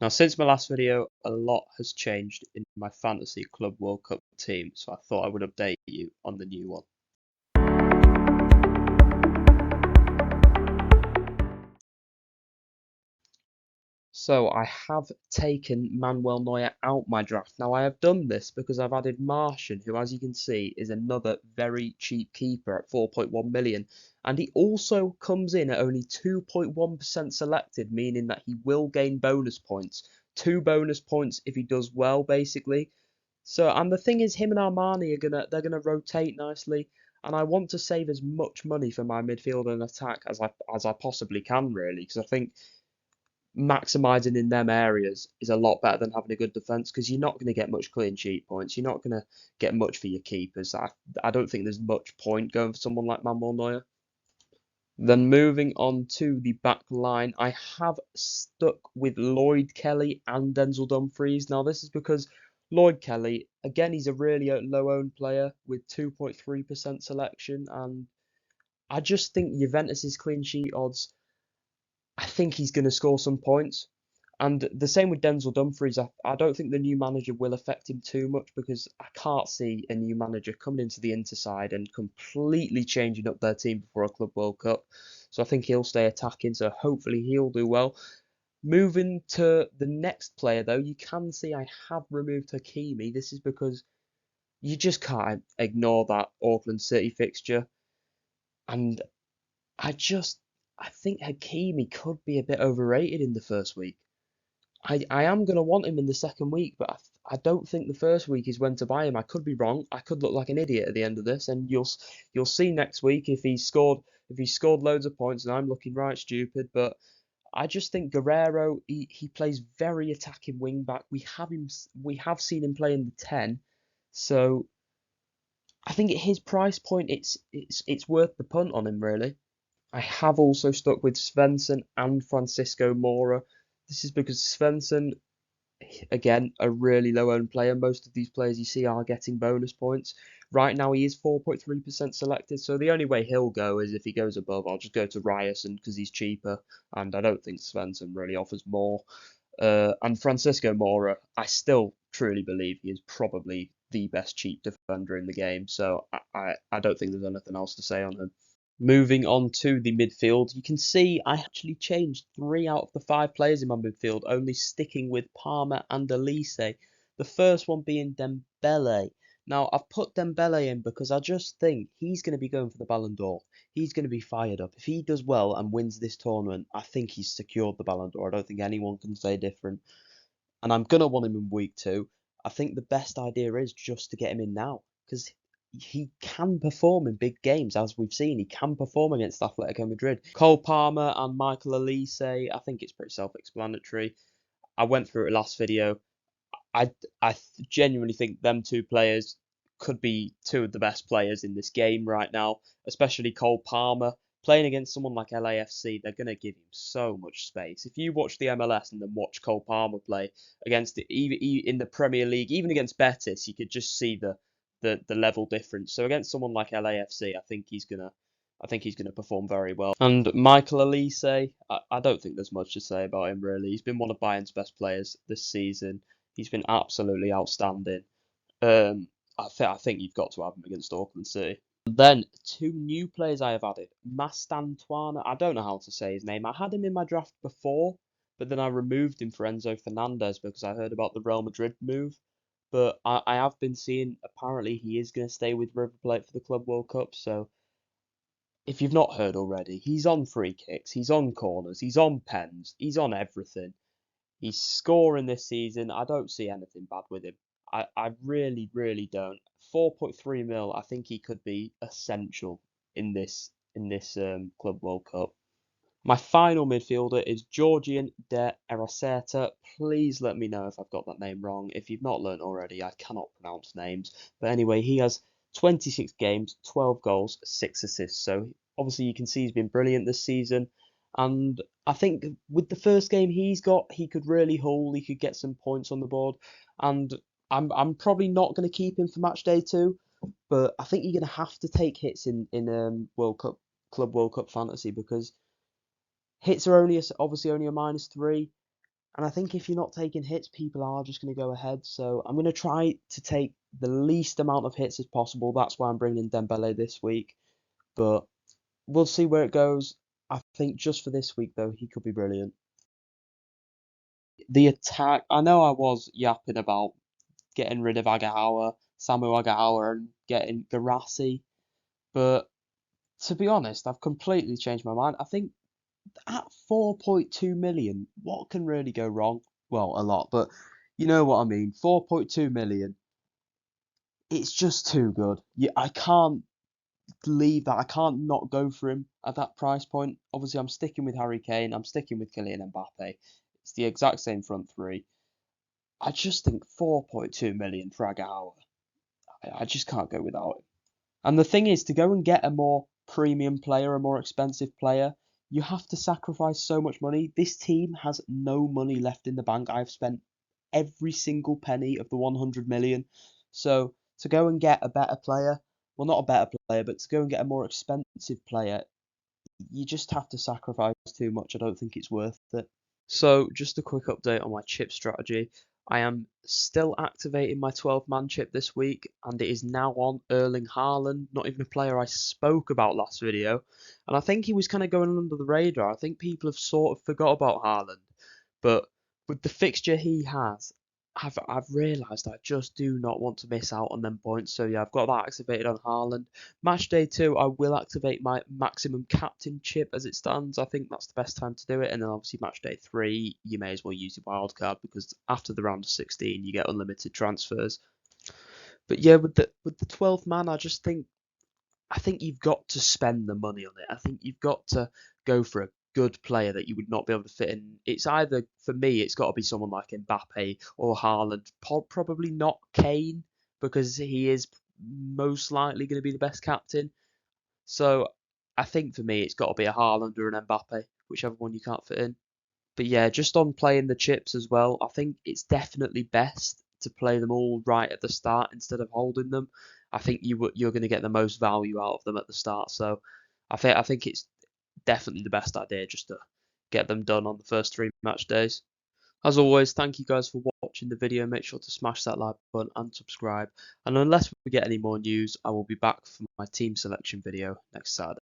Now, since my last video, a lot has changed in my Fantasy Club World Cup team, so I thought I would update you on the new one. So I have taken Manuel Neuer out my draft. Now I have done this because I've added Martian, who, as you can see, is another very cheap keeper at 4.1 million. And he also comes in at only 2.1% selected, meaning that he will gain bonus points. 2 bonus points if he does well, basically. So, and the thing is, him and Armani are gonna rotate nicely, and I want to save as much money for my midfield and attack as I possibly can, really, because I think maximising in them areas is a lot better than having a good defence, because you're not going to get much clean sheet points. You're not going to get much for your keepers. I don't think there's much point going for someone like Manuel Neuer. Then moving on to the back line, I have stuck with Lloyd Kelly and Denzel Dumfries. Now, this is because Lloyd Kelly, again, he's a really low-owned player with 2.3% selection, and I just think Juventus's clean sheet odds, I think he's going to score some points. And the same with Denzel Dumfries. I don't think the new manager will affect him too much, because I can't see a new manager coming into the Inter side and completely changing up their team before a Club World Cup. So I think he'll stay attacking, so hopefully he'll do well. Moving to the next player, though, you can see I have removed Hakimi. This is because you just can't ignore that Auckland City fixture. And I think Hakimi could be a bit overrated in the first week. I am going to want him in the second week, but I don't think the first week is when to buy him. I could be wrong. I could look like an idiot at the end of this, and you'll see next week if he scored loads of points, and I'm looking right stupid. But I just think Guerrero, he plays very attacking wing back. We have seen him play in the 10, so I think at his price point, it's worth the punt on him, really. I have also stuck with Svensson and Francisco Moura. This is because Svensson, again, a really low-owned player. Most of these players you see are getting bonus points. Right now he is 4.3% selected, so the only way he'll go is if he goes above. I'll just go to Ryerson because he's cheaper, and I don't think Svensson really offers more. And Francisco Moura, I still truly believe he is probably the best cheap defender in the game, so I don't think there's anything else to say on him. Moving on to the midfield, you can see I actually changed 3 out of the 5 players in my midfield, only sticking with Palmer and Elise. The first one being Dembele. Now, I've put Dembele in because I just think he's going to be going for the Ballon d'Or. He's going to be fired up. If he does well and wins this tournament, I think he's secured the Ballon d'Or. I don't think anyone can say different. And I'm going to want him in week 2. I think the best idea is just to get him in now, because he can perform in big games, as we've seen. He can perform against Atletico Madrid. Cole Palmer and Michael Elise, I think it's pretty self-explanatory. I went through it last video. I genuinely think them 2 players could be 2 of the best players in this game right now, especially Cole Palmer. Playing against someone like LAFC, they're going to give him so much space. If you watch the MLS and then watch Cole Palmer play against in the Premier League, even against Betis, you could just see the level difference. So against someone like LAFC, I think he's gonna perform very well. And Michael Elise, I don't think there's much to say about him, really. He's been one of Bayern's best players this season. He's been absolutely outstanding. Um, I think you've got to have him against Auckland City. Then 2 new players I have added. Mastantuana, I don't know how to say his name. I had him in my draft before, but then I removed him for Enzo Fernandez because I heard about the Real Madrid move. But I have been seeing, apparently he is going to stay with River Plate for the Club World Cup. So if you've not heard already, he's on free kicks, he's on corners, he's on pens, he's on everything. He's scoring this season. I don't see anything bad with him. I really, really don't. 4.3 mil, I think he could be essential in this Club World Cup. My final midfielder is Georgian de Eraceta. Please let me know if I've got that name wrong. If you've not learnt already, I cannot pronounce names. But anyway, he has 26 games, 12 goals, 6 assists. So obviously you can see he's been brilliant this season. And I think with the first game he's got, he could really haul. He could get some points on the board. And I'm probably not going to keep him for match day 2. But I think you're going to have to take hits in World Cup Club World Cup fantasy, because hits are obviously only a -3. And I think if you're not taking hits, people are just going to go ahead. So I'm going to try to take the least amount of hits as possible. That's why I'm bringing Dembele this week. But we'll see where it goes. I think just for this week, though, he could be brilliant. The attack, I know I was yapping about getting rid of Samu Agawa, and getting Garassi, but to be honest, I've completely changed my mind. I think at 4.2 million, what can really go wrong? Well, a lot, but you know what I mean. 4.2 million, it's just too good. I can't leave that. I can't not go for him at that price point. Obviously, I'm sticking with Harry Kane. I'm sticking with Kylian Mbappe. It's the exact same front three. I just think 4.2 million for Agawa. I just can't go without it. And the thing is, to go and get a more premium player, a more expensive player, you have to sacrifice so much money. This team has no money left in the bank. I've spent every single penny of the 100 million. So to go and get a better player, well, not a better player, but to go and get a more expensive player, you just have to sacrifice too much. I don't think it's worth it. So, just a quick update on my chip strategy. I am still activating my 12-man chip this week, and it is now on Erling Haaland, not even a player I spoke about last video. And I think he was kind of going under the radar. I think people have sort of forgot about Haaland. But with the fixture he has, I've realised I just do not want to miss out on them points. So yeah, I've got that activated on Haaland. Match day 2, I will activate my maximum captain chip as it stands. I think that's the best time to do it. And then obviously match day 3, you may as well use your wild card because after the round of 16, you get unlimited transfers. But yeah, with the 12th man, I think you've got to spend the money on it. I think you've got to go for a good player that you would not be able to fit in. It's either, for me, it's got to be someone like Mbappe or Haaland. Probably not Kane because he is most likely going to be the best captain. So I think for me, it's got to be a Haaland or an Mbappe, whichever one you can't fit in. But yeah, just on playing the chips as well, I think it's definitely best to play them all right at the start instead of holding them. I think you're going to get the most value out of them at the start. So I think it's definitely the best idea just to get them done on the first 3 match days. As always, thank you guys for watching the video. Make sure to smash that like button and subscribe. And unless we get any more news, I will be back for my team selection video next Saturday.